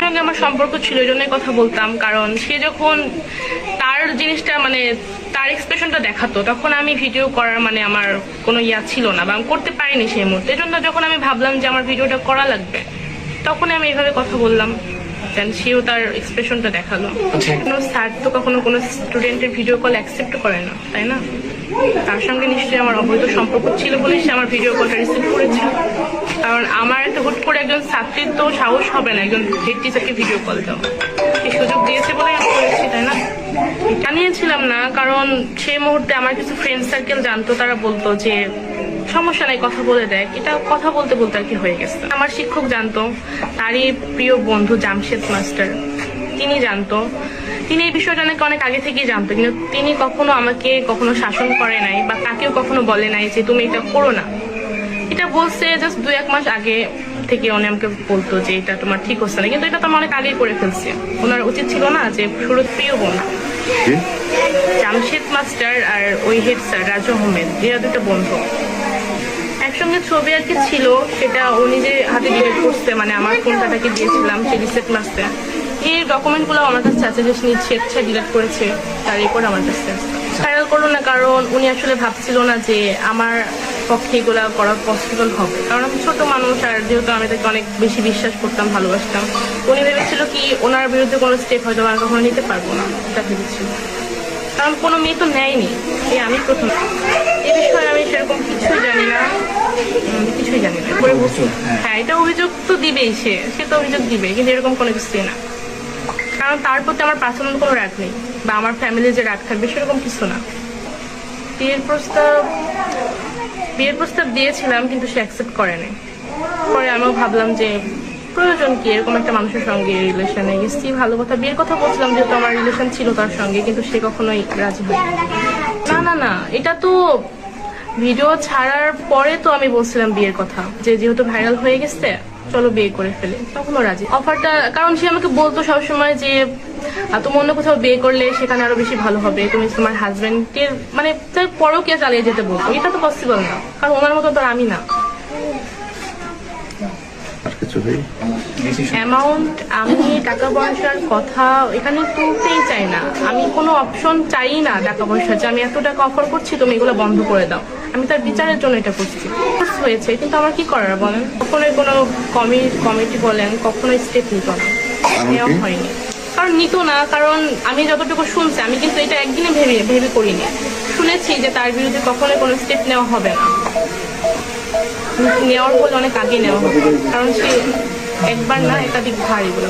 সঙ্গে আমার সম্পর্ক ছিল, এই জন্যই কথা বলতাম। কারণ সে যখন তার জিনিসটা মানে তার এক্সপ্রেশনটা দেখাতো, তখন আমি ভিডিও করার মানে আমার কোনো ইয়া ছিল না বা আমি করতে পারিনি সেই মুহূর্তে। এই জন্য যখন আমি ভাবলাম যে আমার ভিডিওটা করা লাগবে, তখনই আমি এইভাবে কথা বললাম। দেন সেও তার এক্সপ্রেশনটা দেখালো। কোনো স্যার তো কখনো কোনো স্টুডেন্টের ভিডিও কল অ্যাকসেপ্ট করে না, তাই না? তার সঙ্গে নিশ্চয়ই আমার অবৈধ সম্পর্ক ছিল বলেই সে আমার ভিডিও কলটা রিসিভ করেছে। কারণ আমার একটা হুট করে একজন ছাত্রীর তো সাহস হবে না একজন হেড টিচারকে ভিডিও কল দাও। এই সুযোগ দিয়েছে বলেই আমি করেছি, তাই না? জানিয়েছিলাম না, কারণ সেই মুহূর্তে আমার কিছু ফ্রেন্ড সার্কেল জানতো, তারা বলতো যে সমস্যা নাই, কথা বলে দেয়। এটা কথা বলতে বলতে আর কি হয়ে গেছে। আমার শিক্ষক জানতো, তারই প্রিয় বন্ধু জামশেদ মাস্টার, তিনি জানতো। তিনি এই বিষয়টা নাকি অনেক আগে থেকেই জানতো, কিন্তু তিনি কখনো আমাকে কখনো শাসন করে নাই বা তাকেও কখনো বলে নাই যে তুমি এটা করো না। এটা বলছে জাস্ট 2-1 মাস আগে থেকে উনি আমাকে বলতো যে এটা তোমার ঠিক হচ্ছে না, কিন্তু এটা তো আমি অনেক আগেই করে ফেলছি। ওনার উচিত ছিল না যে শুরু প্রিয় বন্ধু জামশেদ মাস্টার আর ওই হেড স্যার রাজু আহমেদ, এরা দুটো বন্ধু একসঙ্গে ছবি আর কি ছিল, সেটা ও নিজে হাতে ডিলিট করছে। মানে আমার ফোনটা তাকে দিয়েছিলাম সে রিসেট মারছে। এই ডকুমেন্টগুলো আমার কাছে আছে যে স্বেচ্ছায় ডিলিট করেছে, তার রেকর্ড আমার কাছে আছে। ভাইরাল করলো না কারণ উনি আসলে ভাবছিল না যে আমার পক্ষে এগুলো করা পসিবল হবে, কারণ আমি ছোট মানুষ আর যেহেতু আমি তাকে অনেক বেশি বিশ্বাস করতাম, ভালোবাসতাম। উনি ভেবেছিল কি ওনার বিরুদ্ধে কোনো স্টেপ হয়তো আমি কখনো নিতে পারবো না, এটা ভেবেছিল। কারণ কোনো মেয়ে তো নেয়নি, এই আমি প্রথম। এই বিষয়ে আমি সেরকম কিছুই জানি না, কিছুই জানি না। হ্যাঁ, এটা অভিযোগ তো দিবেই, সে তো অভিযোগ দিবে, কিন্তু এরকম কোনো কিছুই না। কারণ তার প্রতি আমার পার্সোনাল কোনো রাগ নেই বা আমার ফ্যামিলির যে রাগ থাকবে সেরকম কিছু না। বিয়ের প্রস্তাব দিয়েছিলাম, কিন্তু সে অ্যাকসেপ্ট করেনি। পরে আমিও ভাবলাম যে প্রয়োজন কি এরকম একটা মানুষের সঙ্গে রিলেশনে গেছি, ভালো কথা, বিয়ের কথা বলছিলাম যেহেতু আমার রিলেশন ছিল তার সঙ্গে, কিন্তু সে কখনোই রাজি হয়নি। না, এটা তো ভিডিও ছাড়ার পরে তো আমি বলছিলাম বিয়ের কথা, যে যেহেতু ভাইরাল হয়ে গেছে চলো বিয়ে করে ফেলে, তখনও রাজি। অফারটা কারণ সে আমাকে বলতো সবসময় যে তুমি অন্য কোথাও বিয়ে করলে সেখানে আরো বেশি ভালো হবে, তুমি তোমার হাজবেন্ডের মানে পরকীয়া চালিয়ে যেতে বলতো। এটা তো পসিবল না, কারণ ওনার মতো তো আমি না। অ্যামাউন্ট আমি টাকা পয়সার কথা এখানে তুলতেই চাই না। আমি কোনো অপশন চাই না টাকা পয়সা, যে আমি এত টাকা অফার করছি তুমি এগুলো বন্ধ করে দাও। আমি তার বিচারের জন্য এটা করছি। হয়েছে, কিন্তু আমার কি করার বলেন? কখনোই কোনো কমিটি বলেন কখনোই স্টেপ নিত না, নেওয়া হয়নি। কারণ নিত না, কারণ আমি যতটুকু শুনছি, আমি কিন্তু এটা একদিনে ভেবে করিনি। শুনেছি যে তার বিরুদ্ধে কখনোই কোনো স্টেপ নেওয়া হবে না, নেওয়ার বলে অনেক আগে নেওয়া হবে, কারণ সে একবার না একাধিক ভার এগুলো